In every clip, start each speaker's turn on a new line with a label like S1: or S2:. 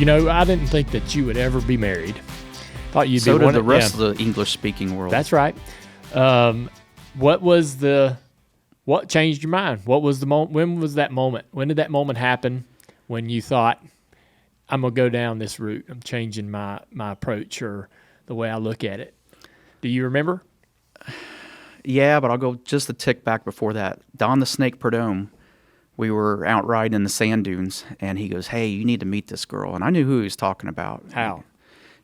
S1: I didn't think that you would ever be married. Thought you'd
S2: So
S1: be
S2: did the rest of the English-speaking world.
S1: That's right. What changed your mind? What was the moment? When was that moment? When did that moment happen when you thought, I'm going to go down this route? I'm changing my approach or the way I look at it. Do you remember?
S2: Yeah, but I'll go just a tick back before that. Don the Snake Perdome, we were out riding in the sand dunes, and he goes, hey, you need to meet this girl. And I knew who he was talking about.
S1: How?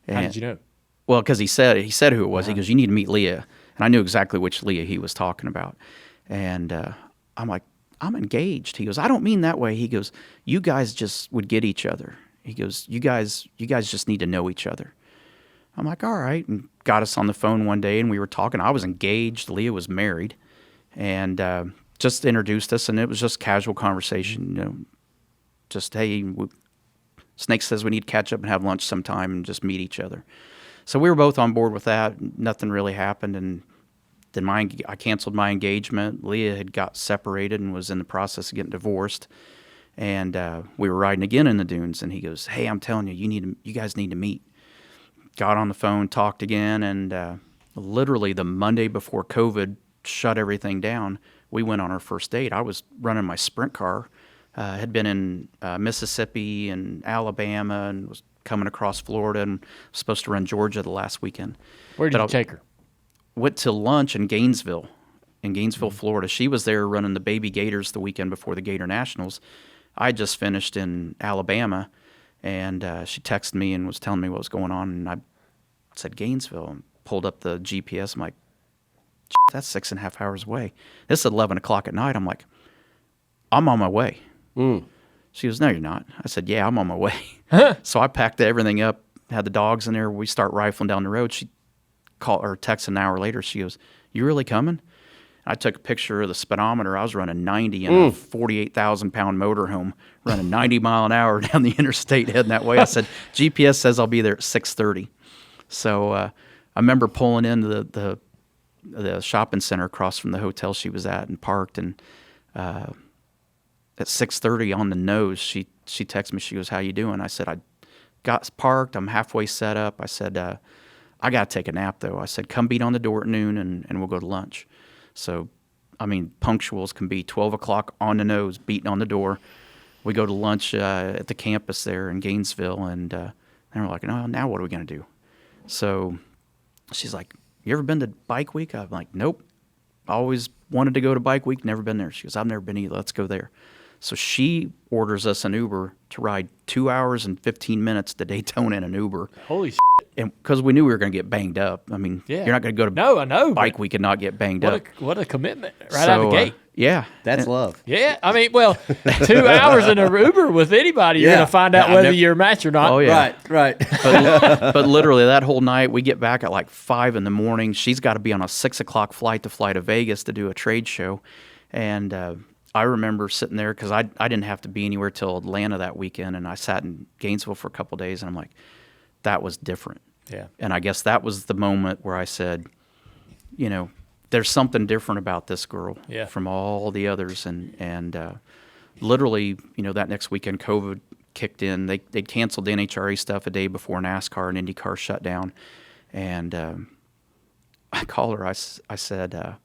S1: How did you know?
S2: Well, because he said who it was. He goes, you need to meet Leah. And I knew exactly which Leah he was talking about. And I'm like, I'm engaged. He goes, I don't mean that way. He goes, you guys just would get each other. He goes, you guys just need to know each other. I'm like, all right. And got us on the phone one day, and we were talking. I was engaged. Leah was married. And just introduced us, and it was just casual conversation. Just, hey, Snake says we need to catch up and have lunch sometime and just meet each other. So we were both on board with that. Nothing really happened, and then I canceled my engagement. Leah had got separated and was in the process of getting divorced, and we were riding again in the dunes. And he goes, "Hey, I'm telling you, you guys need to meet." Got on the phone, talked again, and literally the Monday before COVID shut everything down, we went on our first date. I was running my sprint car, had been in Mississippi and Alabama, and was coming across Florida, and was supposed to run Georgia the last weekend.
S1: Where did you take her?
S2: Went to lunch in Gainesville, Florida. She was there running the Baby Gators the weekend before the Gator Nationals. I just finished in Alabama, and she texted me and was telling me what was going on, and I said Gainesville, and pulled up the GPS. I'm like, that's 6.5 hours away. This is 11 o'clock at night. I'm like, I'm on my way. She goes, no, you're not. I said, yeah, I'm on my way. So I packed everything up, had the dogs in there. We start rifling down the road. She called or texted an hour later. She goes, you really coming? I took a picture of the speedometer. I was running 90 in a 48,000-pound motorhome, running 90 mile an hour down the interstate heading that way. I said, GPS says I'll be there at 6:30. So I remember pulling into the shopping center across from the hotel she was at and parked, and at 6:30 on the nose, she texted me. She goes, how you doing? I said, I got parked. I'm halfway set up. I said, I got to take a nap, though. I said, come beat on the door at noon, and we'll go to lunch. So, I mean, punctuals can be 12 o'clock on the nose, beating on the door. We go to lunch at the campus there in Gainesville, and then we're like, no, now what are we going to do? So she's like, you ever been to Bike Week? I'm like, nope. Always wanted to go to Bike Week, never been there. She goes, I've never been either. Let's go there. So she orders us an Uber to ride 2 hours and 15 minutes to Daytona in an Uber.
S1: Holy shit.
S2: And because we knew we were going to get banged up. I mean, you're not going to go to Bike Week and not get banged up.
S1: What a commitment right out of the gate.
S2: Yeah.
S3: That's love.
S1: Yeah. I mean, 2 hours in an Uber with anybody, you're going to find out whether you're a match or not.
S2: Oh, yeah.
S3: Right.
S2: But literally that whole night, we get back at like 5 in the morning. She's got to be on a 6 o'clock flight to fly to Vegas to do a trade show. And I remember sitting there because I didn't have to be anywhere till Atlanta that weekend. And I sat in Gainesville for a couple of days, and I'm like, that was different.
S1: Yeah.
S2: And I guess that was the moment where I said, there's something different about this girl from all the others. And literally, that next weekend, COVID kicked in. They canceled the NHRA stuff a day before NASCAR and IndyCar shut down. And I called her. I said,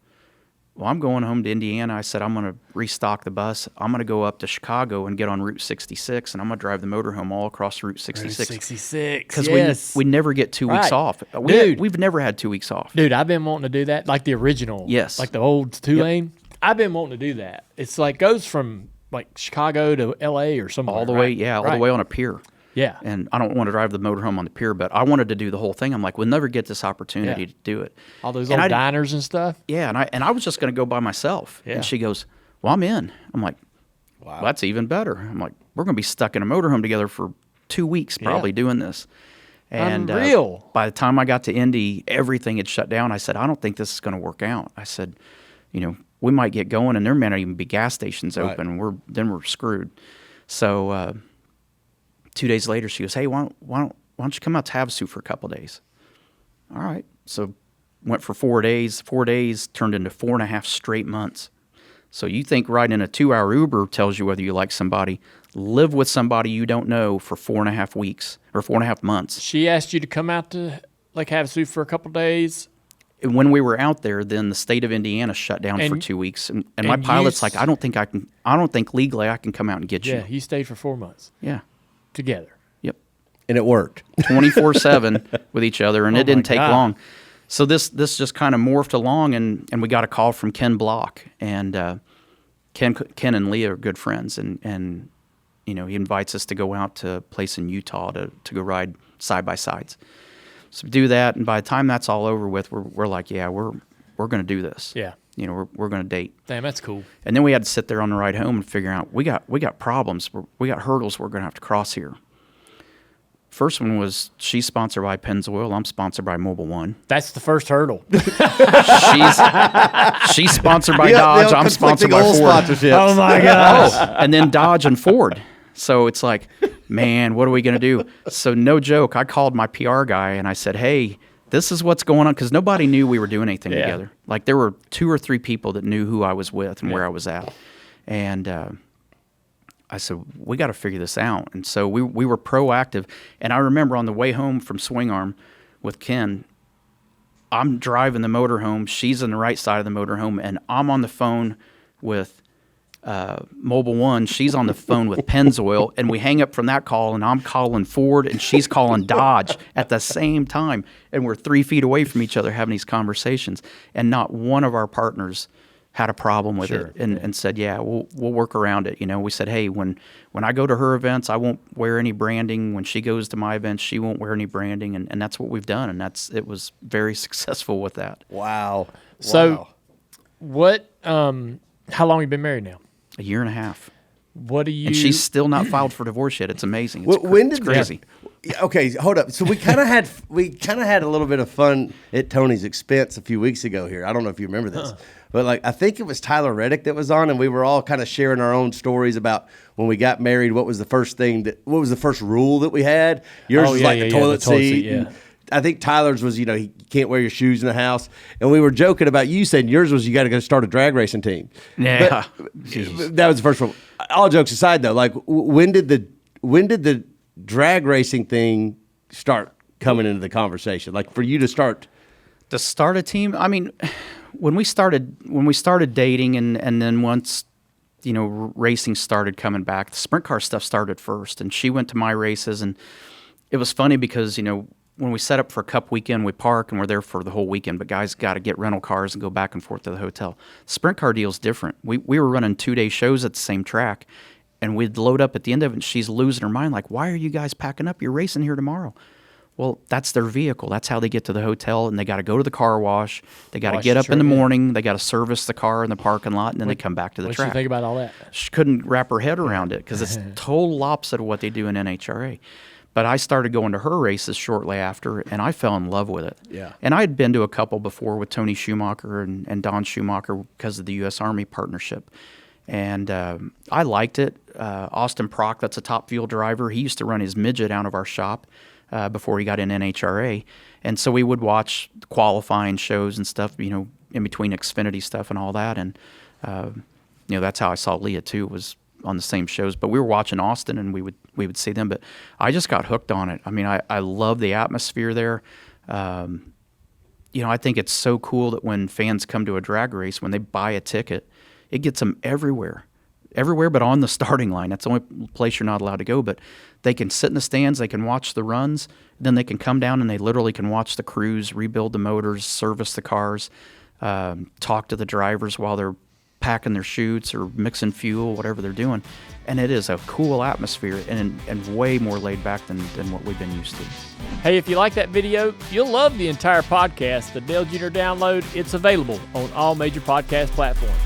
S2: well, I'm going home to Indiana. I said, I'm going to restock the bus. I'm going to go up to Chicago and get on Route 66, and I'm going to drive the motorhome all across Route 66.
S1: Route 66,
S2: because we never get 2 weeks off. We've never had 2 weeks off.
S1: Dude, I've been wanting to do that, like the original.
S2: Yes.
S1: Like the old two-lane. Yep. I've been wanting to do that. It's like goes from like Chicago to L.A. or somewhere.
S2: All the way, all the way on a pier.
S1: Yeah.
S2: And I don't want to drive the motorhome on the pier, but I wanted to do the whole thing. I'm like, we'll never get this opportunity to do it.
S1: All those old diners and stuff.
S2: Yeah, and I was just going to go by myself. Yeah. And she goes, well, I'm in. I'm like, wow, well, that's even better. I'm like, we're going to be stuck in a motorhome together for 2 weeks probably doing this. And
S1: Unreal.
S2: By the time I got to Indy, everything had shut down. I said, I don't think this is going to work out. I said, we might get going, and there may not even be gas stations open. We're screwed. So 2 days later, she goes, hey, why don't you come out to Havasu for a couple of days? All right. So went for 4 days. 4 days turned into 4.5 straight months. So you think riding a 2-hour Uber tells you whether you like somebody. Live with somebody you don't know for 4.5 weeks or 4.5 months.
S1: She asked you to come out to Lake Havasu for a couple days.
S2: And when we were out there, then the state of Indiana shut down for 2 weeks, and my pilot's like, I don't think legally I can come out and get you.
S1: Yeah, you stayed for 4 months.
S2: Yeah,
S1: together.
S2: Yep,
S3: and it worked
S2: 24/7 with each other, and it didn't take
S1: God.
S2: long. So this just kind of morphed along, and we got a call from Ken Block, and Ken and Leah are good friends, and he invites us to go out to a place in Utah to go ride side by sides. So do that, and by the time that's all over with, we're like, yeah, we're going to do this.
S1: Yeah.
S2: We're going to date.
S1: Damn, that's cool.
S2: And then we had to sit there on the ride home and figure out we got problems. We got hurdles we're going to have to cross here. First one was she's sponsored by Pennzoil. I'm sponsored by Mobil 1.
S1: That's the first hurdle.
S2: She's sponsored by Dodge. I'm sponsored by Ford.
S1: Oh my gosh.
S2: And then Dodge and Ford. So it's like, man, what are we going to do? So no joke, I called my PR guy and I said, hey, this is what's going on, because nobody knew we were doing anything together. Like there were 2 or 3 people that knew who I was with and where I was at. And I said, we got to figure this out. And so we were proactive. And I remember on the way home from Swing Arm with Ken, I'm driving the motorhome. She's on the right side of the motorhome, and I'm on the phone with Mobil 1. She's on the phone with Pennzoil, and we hang up from that call, and I'm calling Ford, and she's calling Dodge at the same time, and we're 3 feet away from each other having these conversations, and not one of our partners had a problem with it and said, yeah, we'll work around it. We said, hey, when I go to her events, I won't wear any branding. When she goes to my events, she won't wear any branding, and that's what we've done, and it was very successful with that.
S3: Wow.
S1: So what how long have you been married now?
S2: 1.5 years.
S1: What do you?
S2: And she's still not filed for divorce yet. It's amazing.
S3: It's
S2: crazy.
S3: Okay, hold up. So we kind of had a little bit of fun at Tony's expense a few weeks ago here. I don't know if you remember this, but I think it was Tyler Reddick that was on, and we were all kind of sharing our own stories about when we got married. What was the first rule that we had? Yours was the toilet seat.
S1: Yeah.
S3: I think Tyler's was, you can't wear your shoes in the house. And we were joking about you saying yours was you got to go start a drag racing team.
S2: Yeah.
S3: But that was the first one. All jokes aside, though, when did the drag racing thing start coming into the conversation? Like for you to start
S2: a team? I mean, when we started dating and then once, racing started coming back, the sprint car stuff started first. And she went to my races, and it was funny because, when we set up for Cup weekend, we park and we're there for the whole weekend, but guys got to get rental cars and go back and forth to the hotel. Sprint car deal's different. We were running 2-day shows at the same track, and we'd load up at the end of it, and she's losing her mind, like, why are you guys packing up? You're racing here tomorrow. Well, that's their vehicle. That's how they get to the hotel, and they got to go to the car wash. They got to get up in the morning. They got to service the car in the parking lot, and then they come back to the track.
S1: What do you think about all that?
S2: She couldn't wrap her head around it because it's total opposite of what they do in NHRA. But I started going to her races shortly after, and I fell in love with it.
S3: Yeah.
S2: And I had been to a couple before with Tony Schumacher and Don Schumacher because of the U.S. Army partnership. And I liked it. Austin Prock, that's a top fuel driver. He used to run his midget out of our shop before he got in NHRA. And so we would watch qualifying shows and stuff, in between Xfinity stuff and all that. And, that's how I saw Leah, too, was on the same shows. But we were watching Austin, and we would see them. But I just got hooked on it. I mean, I love the atmosphere there. I think it's so cool that when fans come to a drag race, when they buy a ticket, it gets them everywhere but on the starting line. That's the only place you're not allowed to go. But they can sit in the stands, they can watch the runs, then they can come down and they literally can watch the crews, rebuild the motors, service the cars, talk to the drivers while they're packing their chutes or mixing fuel, whatever they're doing. And it is a cool atmosphere and way more laid back than what we've been used to.
S1: Hey, if you like that video, you'll love the entire podcast. The Dale Jr. Download, it's available on all major podcast platforms.